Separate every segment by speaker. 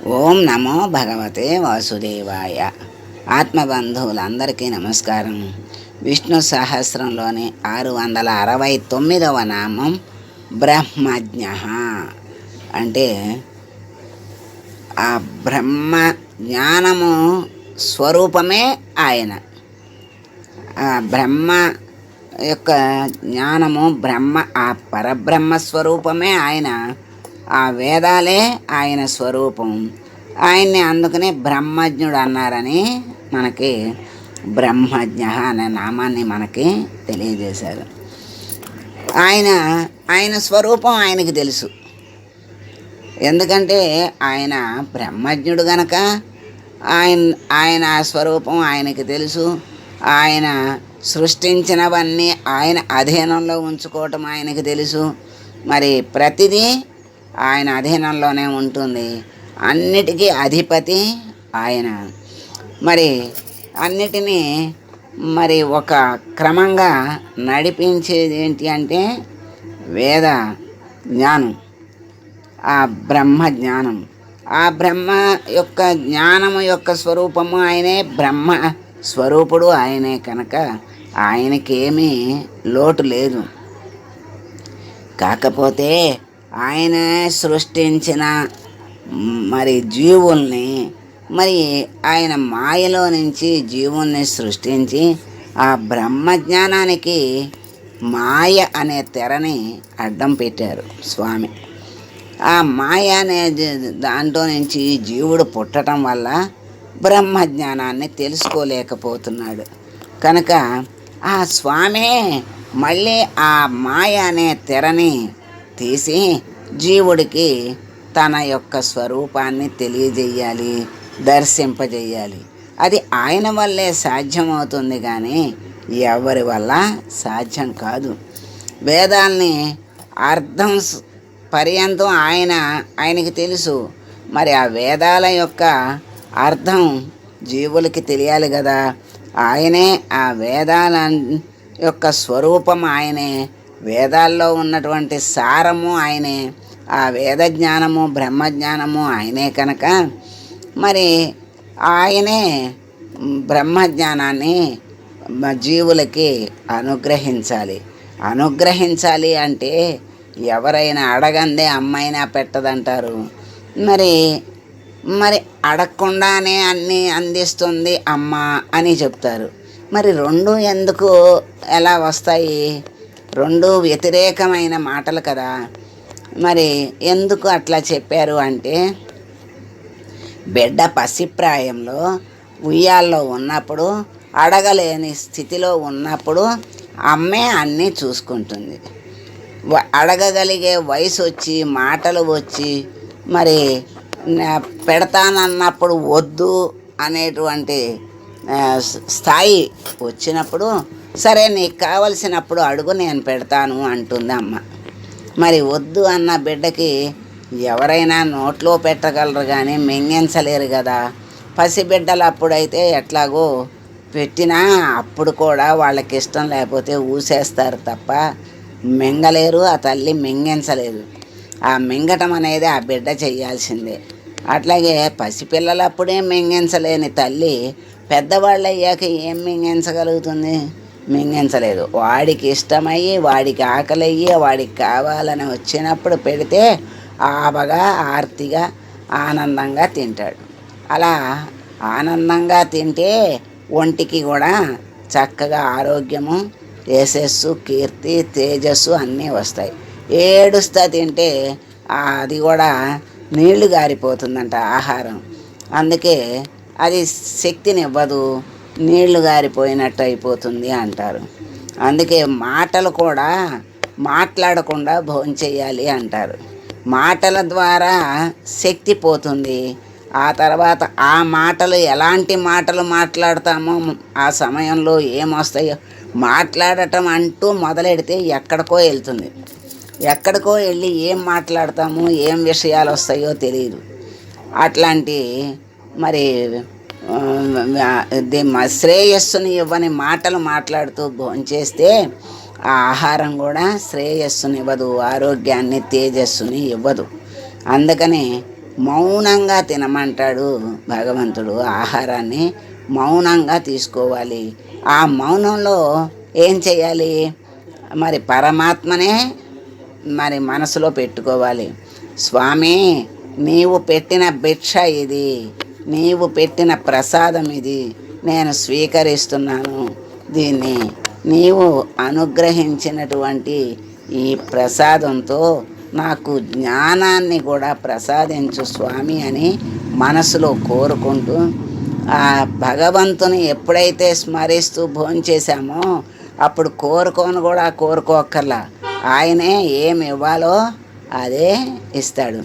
Speaker 1: ఓం నమో భగవతే వాసుదేవాయ. ఆత్మబంధువులందరికీ నమస్కారం. విష్ణు సహస్రంలోని 669వ నామం బ్రహ్మజ్ఞ. అంటే ఆ బ్రహ్మ జ్ఞానము స్వరూపమే ఆయన. ఆ బ్రహ్మ యొక్క జ్ఞానము ఆ పరబ్రహ్మ స్వరూపమే ఆయన. ఆ వేదాలే ఆయన స్వరూపం. ఆయన్ని అందుకనే బ్రహ్మజ్ఞుడు అన్నారని మనకి బ్రహ్మజ్ఞ అనే నామాన్ని మనకి తెలియజేశారు. ఆయన స్వరూపం ఆయనకి తెలుసు. ఎందుకంటే ఆయన బ్రహ్మజ్ఞుడు గనక ఆయన స్వరూపం ఆయనకి తెలుసు. ఆయన సృష్టించినవన్నీ ఆయన అధీనంలో ఉంచుకోవటం ఆయనకి తెలుసు. మరి ప్రతిదీ ఆయన అధీనంలోనే ఉంటుంది. అన్నిటికీ అధిపతి ఆయన. మరి అన్నిటినీ ఒక క్రమంగా నడిపించేది ఏంటి అంటే వేద జ్ఞానం, ఆ బ్రహ్మ జ్ఞానం. ఆ బ్రహ్మ యొక్క జ్ఞానము యొక్క స్వరూపము ఆయనే, బ్రహ్మ స్వరూపుడు ఆయనే కనుక ఆయనకేమీ లోటు లేదు. కాకపోతే ఆయన సృష్టించిన జీవుల్ని ఆయన మాయలో నుంచి జీవుల్ని సృష్టించి ఆ బ్రహ్మజ్ఞానానికి మాయ అనే తెరని అడ్డం పెట్టారు స్వామి. ఆ మాయ అనే దాంట్లో నుంచి జీవుడు పుట్టడం వల్ల బ్రహ్మజ్ఞానాన్ని తెలుసుకోలేకపోతున్నాడు. కనుక ఆ స్వామే మళ్ళీ ఆ మాయ అనే తెరని తీసి జీవుడికి తన యొక్క స్వరూపాన్ని తెలియజేయాలి, దర్శింపజేయాలి. అది ఆయన వల్లే సాధ్యమవుతుంది, కానీ ఎవరి వల్ల సాధ్యం కాదు. వేదాల్ని అర్థం పర్యంతం ఆయనకి తెలుసు. మరి ఆ వేదాల యొక్క అర్థం జీవులకి తెలియాలి కదా. ఆయనే ఆ వేదాల యొక్క స్వరూపం ఆయనే. వేదాల్లో ఉన్నటువంటి సారము ఆయనే. ఆ వేద జ్ఞానము బ్రహ్మజ్ఞానము ఆయనే కనుక ఆయనే బ్రహ్మజ్ఞానాన్ని జీవులకి అనుగ్రహించాలి అంటే ఎవరైనా అడగందే అమ్మైనా పెట్టదంటారు. మరి అడగకుండానే అన్నీ అందిస్తుంది అమ్మ అని చెప్తారు. మరి రెండు ఎందుకు ఎలా వస్తాయి? రెండు వ్యతిరేకమైన మాటలు కదా. ఎందుకు అట్లా చెప్పారు అంటే, బిడ్డ పసిప్రాయంలో ఉయ్యాల్లో ఉన్నప్పుడు, అడగలేని స్థితిలో ఉన్నప్పుడు అమ్మే అన్నీ చూసుకుంటుంది. అడగగలిగే వయసు వచ్చి మాటలు వచ్చి పెడతానన్నప్పుడు వద్దు అనేటువంటి స్థాయి వచ్చినప్పుడు, సరే నీకు కావలసినప్పుడు అడుగు నేను పెడతాను అంటుంది అమ్మ. వద్దు అన్న బిడ్డకి ఎవరైనా నోట్లో పెట్టగలరు కానీ మింగించలేరు కదా. పసిబిడ్డలు అప్పుడైతే ఎట్లాగో పెట్టినా అప్పుడు కూడా వాళ్ళకి ఇష్టం లేకపోతే ఊసేస్తారు తప్ప మింగలేరు. ఆ తల్లి మింగించలేదు. ఆ మింగటం అనేది ఆ బిడ్డ చెయ్యాల్సిందే. అట్లాగే పసిపిల్లలు అప్పుడే మింగించలేని తల్లి పెద్దవాళ్ళు అయ్యాక ఏం మింగించగలుగుతుంది? మింగించలేదు. వాడికి ఇష్టమయ్యి, వాడికి ఆకలయ్యి, వాడికి కావాలని వచ్చినప్పుడు పెడితే ఆబగా ఆర్తిగా ఆనందంగా తింటాడు. అలా ఆనందంగా తింటే ఒంటికి కూడా చక్కగా ఆరోగ్యము, యశస్సు, కీర్తి, తేజస్సు అన్నీ వస్తాయి. ఏడుస్తా తింటే అది కూడా నీళ్లు గారిపోతుందంట ఆహారం. అందుకే అది శక్తిని ఇవ్వదు, నీళ్లు గారిపోయినట్టు అయిపోతుంది అంటారు. అందుకే మాటలు కూడా మాట్లాడకుండా భోంచేయాలి అంటారు. మాటల ద్వారా శక్తి పోతుంది. ఆ తర్వాత ఆ మాటలు ఎలాంటి మాటలు మాట్లాడతామో ఆ సమయంలో ఏమొస్తాయో, మాట్లాడటం అంటూ మొదలెడితే ఎక్కడికో వెళ్తుంది. ఎక్కడికో వెళ్ళి ఏం మాట్లాడతామో, ఏం విషయాలు వస్తాయో తెలియదు. అట్లాంటి శ్రేయస్సుని ఇవ్వని మాటలు మాట్లాడుతూ భోంచేస్తే ఆ ఆహారం కూడా శ్రేయస్సుని ఇవ్వదు, ఆరోగ్యాన్ని, తేజస్సుని ఇవ్వదు. అందుకని మౌనంగా తినమంటాడు భగవంతుడు. ఆహారాన్ని మౌనంగా తీసుకోవాలి. ఆ మౌనంలో ఏం చేయాలి? మరి పరమాత్మనే మరి మనసులో పెట్టుకోవాలి. స్వామి, నీవు పెట్టిన భిక్ష ఇది, నీవు పెట్టిన ప్రసాదం ఇది, నేను స్వీకరిస్తున్నాను. దీన్ని నీవు అనుగ్రహించినటువంటి ఈ ప్రసాదంతో నాకు జ్ఞానాన్ని కూడా ప్రసాదించు స్వామి అని మనసులో కోరుకుంటూ, ఆ భగవంతుని ఎప్పుడైతే స్మరిస్తూ భోంచేశామో అప్పుడు కోరుకోక్కర్లా, ఆయనే ఏమి ఇవ్వాలో అదే ఇస్తాడు.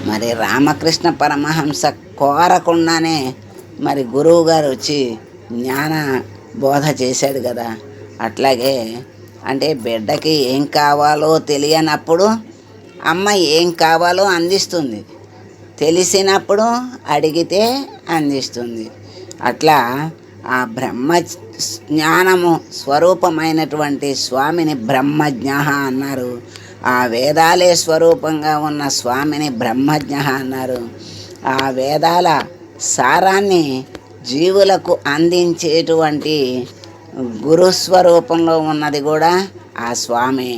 Speaker 1: మరి రామకృష్ణ పరమహంస కోరకుండానే మరి గురువు గారు వచ్చి జ్ఞాన బోధ చేశాడు కదా. అట్లాగే అంటే బిడ్డకి ఏం కావాలో తెలియనప్పుడు అమ్మ ఏం కావాలో అందిస్తుంది, తెలిసినప్పుడు అడిగితే అందిస్తుంది. అట్లా ఆ బ్రహ్మ జ్ఞానము స్వరూపమైనటువంటి స్వామిని బ్రహ్మజ్ఞ అన్నారు. ఆ వేదాలే స్వరూపంగా ఉన్న స్వామిని బ్రహ్మజ్ఞ అన్నారు. ఆ వేదాల సారాన్ని జీవులకు అందించేటువంటి గురుస్వరూపంలో ఉన్నది కూడా ఆ స్వామి.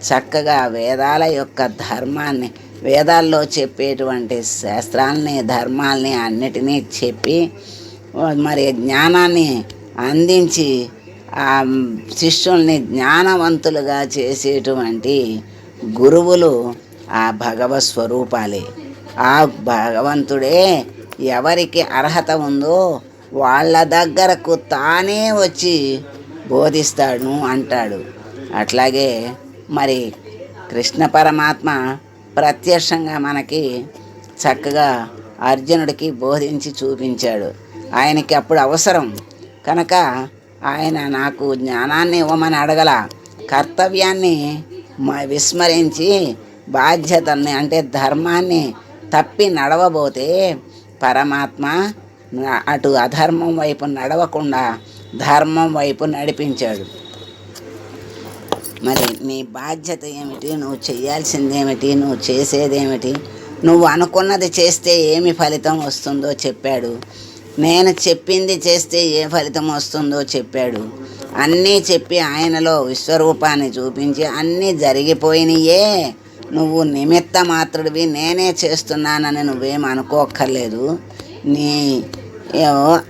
Speaker 1: చక్కగా వేదాల యొక్క ధర్మాన్ని, వేదాల్లో చెప్పేటువంటి శాస్త్రాలని, ధర్మాల్ని అన్నిటినీ చెప్పి మరి జ్ఞానాన్ని అందించి ఆ శిష్యుల్ని జ్ఞానవంతులుగా చేసేటువంటి గురువులు ఆ భగవత్ స్వరూపాలే. ఆ భగవంతుడే ఎవరికి అర్హత ఉందో వాళ్ళ దగ్గరకు తానే వచ్చి బోధిస్తాడు అంటాడు. అట్లాగే మరి కృష్ణ పరమాత్మ ప్రత్యక్షంగా మనకి చక్కగా అర్జునుడికి బోధించి చూపించాడు. ఆయనకి అప్పుడు అవసరం కనుక ఆయన నాకు జ్ఞానాన్ని ఇవ్వమని అడగల, కర్తవ్యాన్ని విస్మరించి బాధ్యతల్ని అంటే ధర్మాన్ని తప్పి నడవబోతే పరమాత్మ అటు అధర్మం వైపు నడవకుండా ధర్మం వైపు నడిపించాడు. మరి నీ బాధ్యత ఏమిటి, నువ్వు చేయాల్సిందేమిటి, నువ్వు చేసేదేమిటి, నువ్వు అనుకున్నది చేస్తే ఏమి ఫలితం వస్తుందో చెప్పాడు. నేను చెప్పింది చేస్తే ఏ ఫలితం వస్తుందో చెప్పాడు. అన్నీ చెప్పి ఆయనలో విశ్వరూపాన్ని చూపించి అన్నీ జరిగిపోయినాయే, నువ్వు నిమిత్త మాత్రుడివి, నేనే చేస్తున్నానని నువ్వేం అనుకోక్కర్లేదు, నీ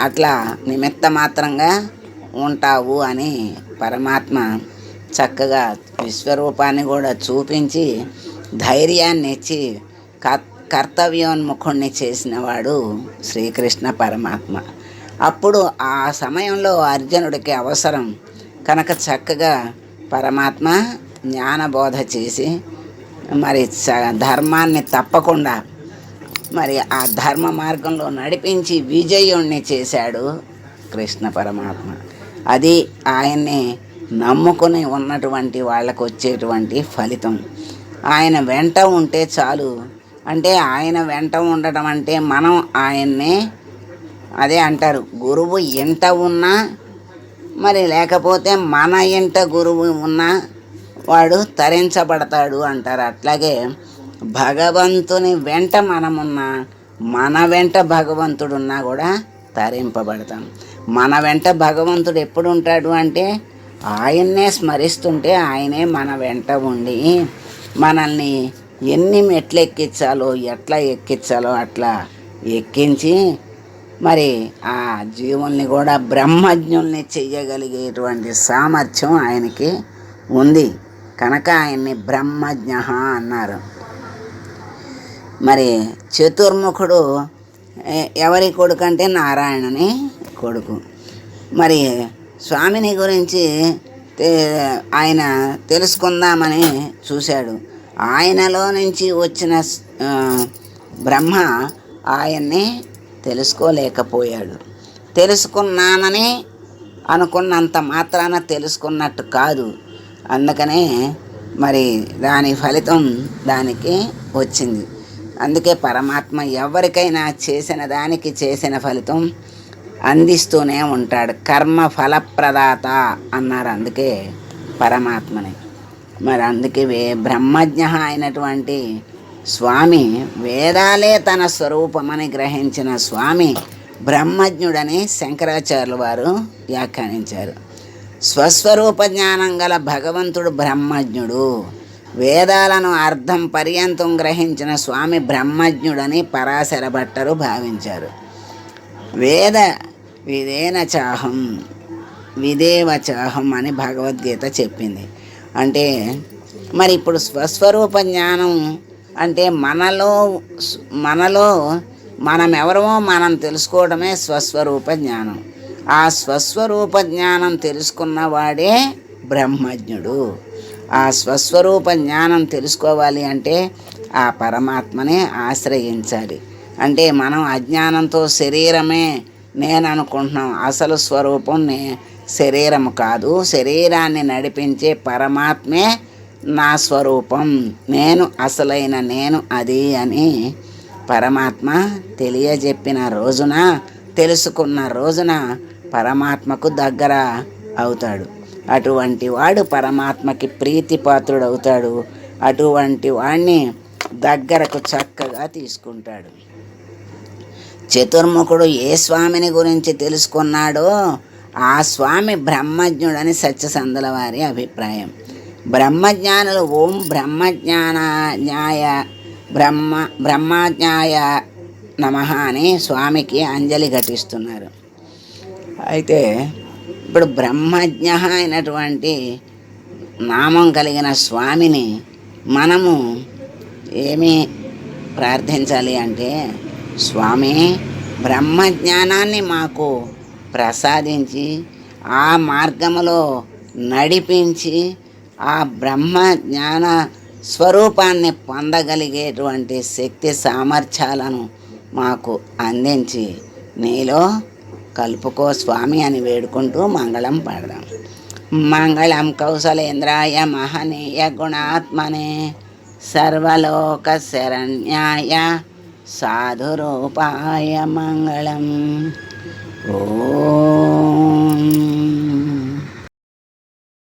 Speaker 1: అట్లా నిమిత్త మాత్రంగా ఉంటావు అని పరమాత్మ చక్కగా విశ్వరూపాన్ని కూడా చూపించి ధైర్యాన్ని ఇచ్చి కర్తవ్యోన్ముఖుణ్ణి చేసినవాడు శ్రీకృష్ణ పరమాత్మ. అప్పుడు ఆ సమయంలో అర్జునుడికి అవసరం కనుక చక్కగా పరమాత్మ జ్ఞానబోధ చేసి మరి ధర్మాన్ని తప్పకుండా మరి ఆ ధర్మ మార్గంలో నడిపించి విజయుణ్ణి చేశాడు కృష్ణ పరమాత్మ. అది ఆయన్ని నమ్ముకొని ఉన్నటువంటి వాళ్ళకు వచ్చేటువంటి ఫలితం. ఆయన వెంట ఉంటే చాలు. అంటే ఆయన వెంట ఉండటం అంటే మనం ఆయన్నే, అదే అంటారు గురువు ఎంట ఉన్నా మరి లేకపోతే మన ఎంట గురువు ఉన్నా వాడు తరించబడతాడు అంటారు. అట్లాగే భగవంతుని వెంట మనమున్నా, మన వెంట భగవంతుడున్నా కూడా తరింపబడతాం. మన వెంట భగవంతుడు ఎప్పుడు ఉంటాడు అంటే ఆయన్నే స్మరిస్తుంటే ఆయనే మన వెంట ఉండి మనల్ని ఎన్ని మెట్లు ఎక్కించాలో, ఎట్లా ఎక్కించాలో అట్లా ఎక్కించి మరి ఆ జీవుల్ని కూడా బ్రహ్మజ్ఞుల్ని చెయ్యగలిగేటువంటి సామర్థ్యం ఆయనకి ఉంది కనుక ఆయన్ని బ్రహ్మజ్ఞ అన్నారు. మరి చతుర్ముఖుడు ఎవరి కొడుకు అంటే నారాయణుని కొడుకు. మరి స్వామిని గురించి ఆయన తెలుసుకుందామని చూశాడు. ఆయనలో నుంచి వచ్చిన బ్రహ్మ ఆయన్ని తెలుసుకోలేకపోయాడు. తెలుసుకున్నానని అనుకున్నంత మాత్రాన తెలుసుకున్నట్టు కాదు. అందుకనే మరి దాని ఫలితం దానికి వచ్చింది. అందుకే పరమాత్మ ఎవరికైనా చేసిన దానికి చేసిన ఫలితం అందిస్తూనే ఉంటాడు. కర్మ ఫలప్రదాత అన్నారు అందుకే పరమాత్మని. మరి అందుకే బ్రహ్మజ్ఞ అయినటువంటి స్వామి వేదాలే తన స్వరూపమని గ్రహించిన స్వామి బ్రహ్మజ్ఞుడని శంకరాచార్యుల వారు వ్యాఖ్యానించారు. స్వస్వరూప జ్ఞానం గల భగవంతుడు బ్రహ్మజ్ఞుడు. వేదాలను అర్థం పర్యంతం గ్రహించిన స్వామి బ్రహ్మజ్ఞుడని పరాశర భట్టరు భావించారు. వేద విదేన చాహం విదేవ చాహం అని భగవద్గీత చెప్పింది. అంటే మరి ఇప్పుడు స్వస్వరూప జ్ఞానం అంటే మనలో మనం ఎవరమో మనం తెలుసుకోవడమే స్వస్వరూప జ్ఞానం. ఆ స్వస్వరూప జ్ఞానం తెలుసుకున్నవాడే బ్రహ్మజ్ఞుడు. ఆ స్వస్వరూప జ్ఞానం తెలుసుకోవాలి అంటే ఆ పరమాత్మనే ఆశ్రయించాలి. అంటే మనం అజ్ఞానంతో శరీరమే నేను అనుకుంటున్నాం. అసలు స్వరూపం శరీరం కాదు. శరీరాన్ని నడిపించే పరమాత్మే నా స్వరూపం, నేను అసలైన నేను అది అని పరమాత్మ తెలియజెప్పిన రోజున, తెలుసుకున్న రోజున పరమాత్మకు దగ్గర అవుతాడు. అటువంటి వాడు పరమాత్మకి ప్రీతిపాత్రుడవుతాడు. అటువంటి వాడిని దగ్గరకు చక్కగా తీసుకుంటాడు. చతుర్ముఖుడు ఏ స్వామిని గురించి తెలుసుకున్నాడో ఆ స్వామి బ్రహ్మజ్ఞుడని సత్యసంధుల వారి అభిప్రాయం. బ్రహ్మజ్ఞానులు ఓం బ్రహ్మజ్ఞాయ నమః అని స్వామికి అంజలి ఘటిస్తున్నారు. అయితే ఇప్పుడు బ్రహ్మజ్ఞ అయినటువంటి నామం కలిగిన స్వామిని మనము ఏమి ప్రార్థించాలి అంటే, స్వామి బ్రహ్మజ్ఞానాన్ని మాకు ప్రసాదించి ఆ మార్గములో నడిపించి ఆ బ్రహ్మజ్ఞాన స్వరూపాన్ని పొందగలిగేటువంటి శక్తి సామర్థ్యాలను మాకు అందించి నీలో కలుపుకో స్వామి అని వేడుకుంటూ మంగళం పాడదాం. మంగళం కౌసలేంద్రాయ మహనీయ గుణాత్మనే సర్వలోక శరణ్యాయ సాధురూపాయ మంగళం. ఓ